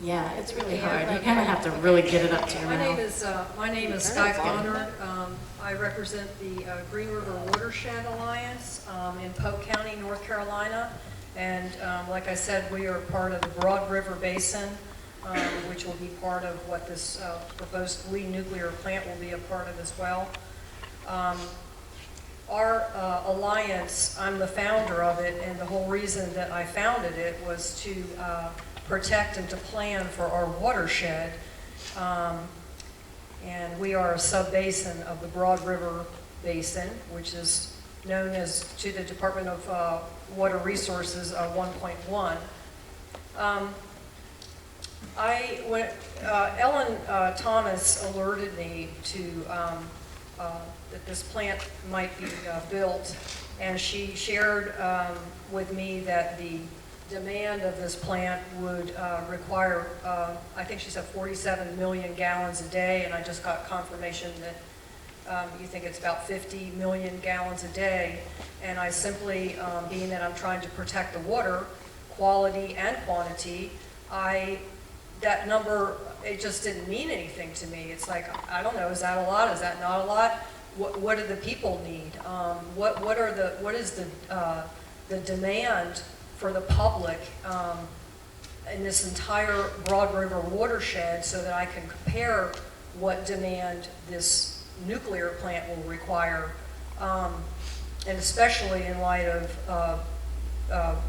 Yeah, it's really hard. You kind of have to really get it up to your My mouth. name is Sky Conard. I represent the Green River Watershed Alliance in Polk County, North Carolina. And like I said, we are part of the Broad River Basin, which will be part of what this proposed Lee nuclear plant will be a part of as well. Our alliance, I'm the founder of it, and the whole reason that I founded it was to protect and to plan for our watershed. And we are a sub-basin of the Broad River Basin, which is known as, to the Department of Water Resources, 1.1. Ellen Thomas alerted me to that this plant might be built, and she shared with me that the demand of this plant would require, I think she said 47 million gallons a day, and I just got confirmation that you think it's about 50 million gallons a day. And I simply, being that I'm trying to protect the water, quality and quantity, that number, it just didn't mean anything to me. It's like, I don't know, is that a lot? Is that not a lot? What do the people need? What is the demand for the public in this entire Broad River watershed, so that I can compare what demand this nuclear plant will require, and especially in light of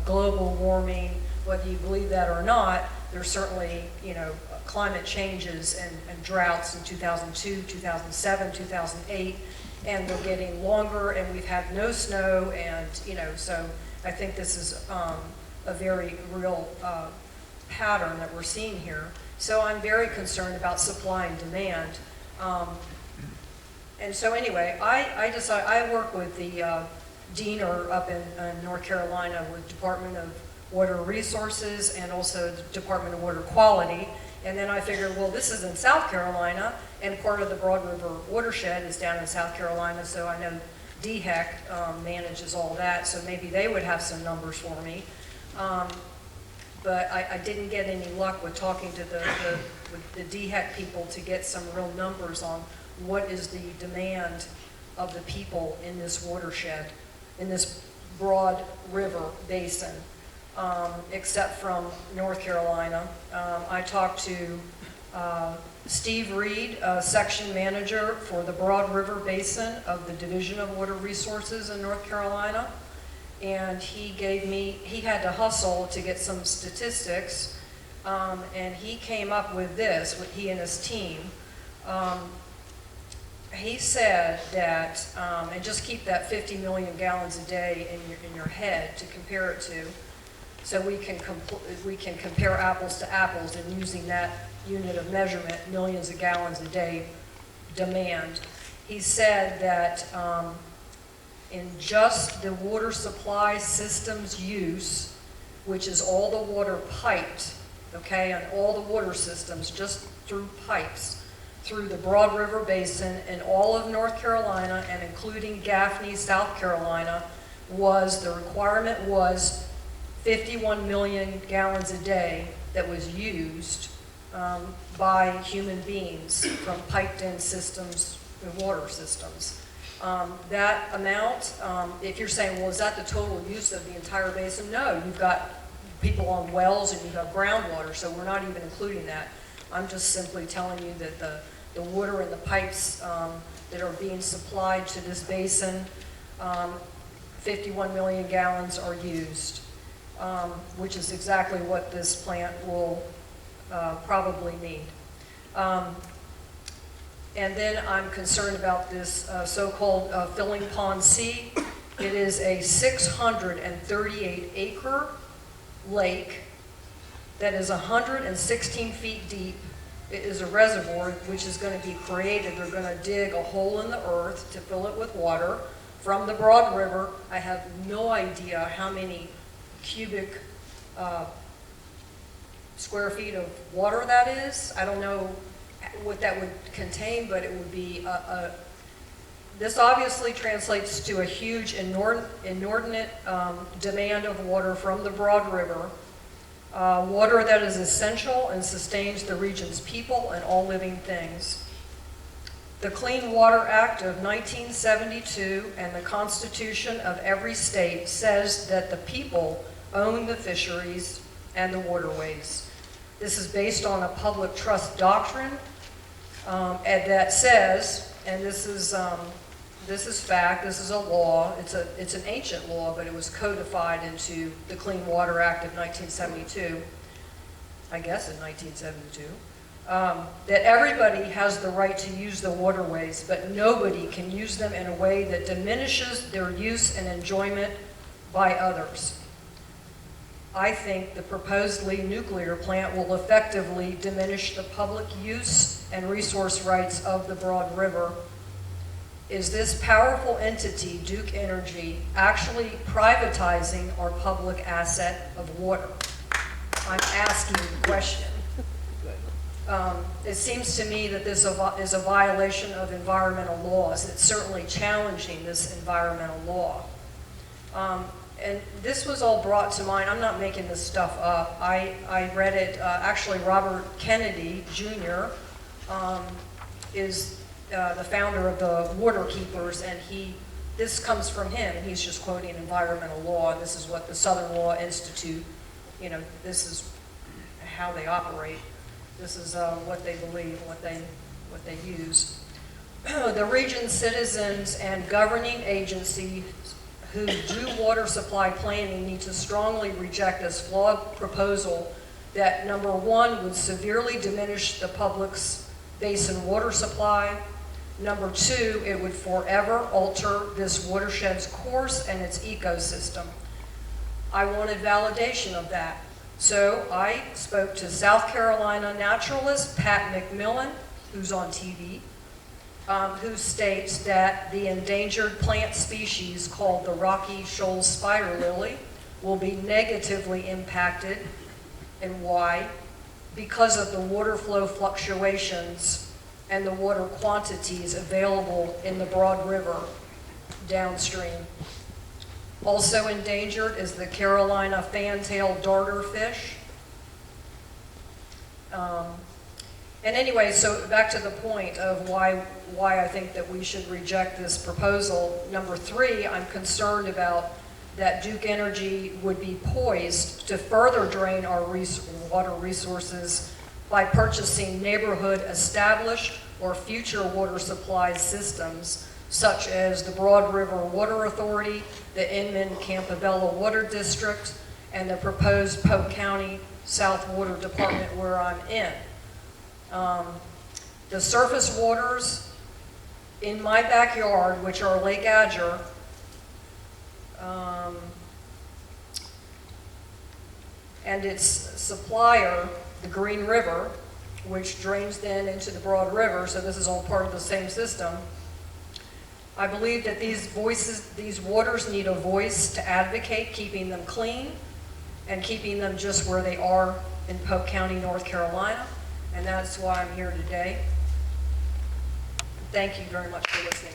global warming, whether you believe that or not. There's certainly, climate changes and droughts in 2002, 2007, 2008, and they're getting longer, and we've had no snow, and, so I think this is a very real pattern that we're seeing here. So I'm very concerned about supply and demand. And so anyway, I work with the Diener up in North Carolina with Department of Water Resources and also the Department of Water Quality. And then I figured, well, this is in South Carolina, and part of the Broad River watershed is down in South Carolina, so I know DHEC manages all that, so maybe they would have some numbers for me. But I didn't get any luck with talking to the DHEC people to get some real numbers on what is the demand of the people in this watershed, in this Broad River Basin, except from North Carolina. I talked to Steve Reed, section manager for the Broad River Basin of the Division of Water Resources in North Carolina. And he had to hustle to get some statistics, and he came up with this, he and his team. He said that, and just keep that 50 million gallons a day in your head to compare it to, so we can compare apples to apples, and using that unit of measurement, millions of gallons a day demand. He said that in just the water supply systems use, which is all the water piped, okay, and all the water systems just through pipes, through the Broad River Basin in all of North Carolina and including Gaffney, South Carolina, the requirement was 51 million gallons a day that was used by human beings from piped-in systems and water systems. That amount, if you're saying, well, is that the total use of the entire basin? No, you've got people on wells and you've got groundwater, so we're not even including that. I'm just simply telling you that the water and the pipes that are being supplied to this basin, 51 million gallons are used, which is exactly what this plant will probably need. And then I'm concerned about this so-called filling pond C. It is a 638 acre lake that is 116 feet deep. It is a reservoir which is going to be created. They're going to dig a hole in the earth to fill it with water from the Broad River. I have no idea how many cubic square feet of water that is. I don't know what that would contain, but it would be this obviously translates to a huge inordinate demand of water from the Broad River. Water that is essential and sustains the region's people and all living things. The Clean Water Act of 1972 and the Constitution of every state says that the people own the fisheries and the waterways. This is based on a public trust doctrine and that says, and this is fact, this is a law, it's an ancient law, but it was codified into the Clean Water Act of 1972, I guess in 1972. That everybody has the right to use the waterways, but nobody can use them in a way that diminishes their use and enjoyment by others. I think the proposed Lee nuclear plant will effectively diminish the public use and resource rights of the Broad River. Is this powerful entity, Duke Energy, actually privatizing our public asset of water? I'm asking the question. It seems to me that this is a violation of environmental laws. It's certainly challenging this environmental law. And this was all brought to mind. I'm not making this stuff up. I read it, actually Robert Kennedy Jr. Is the founder of the Water Keepers, and this comes from him, and he's just quoting environmental law, and this is what the Southern Law Institute, this is how they operate. This is what they believe, what they use. The region's citizens and governing agencies who do water supply planning need to strongly reject this flawed proposal that, number one, would severely diminish the public's basin water supply. Number two, it would forever alter this watershed's course and its ecosystem. I wanted validation of that. So I spoke to South Carolina naturalist Pat McMillan, who's on TV, who states that the endangered plant species called the Rocky Shoal spider lily will be negatively impacted. And why? Because of the water flow fluctuations and the water quantities available in the Broad River downstream. Also endangered is the Carolina fantail darter fish. And anyway, so back to the point of why I think that we should reject this proposal. Number three, I'm concerned about that Duke Energy would be poised to further drain our water resources by purchasing neighborhood established or future water supply systems, such as the Broad River Water Authority, the Inman-Campobello Water District, and the proposed Polk County South Water Department where I'm in. The surface waters in my backyard, which are Lake Adger, and its supplier, the Green River, which drains then into the Broad River, so this is all part of the same system. I believe that these waters need a voice to advocate keeping them clean and keeping them just where they are in Polk County, North Carolina, and that's why I'm here today. Thank you very much for listening.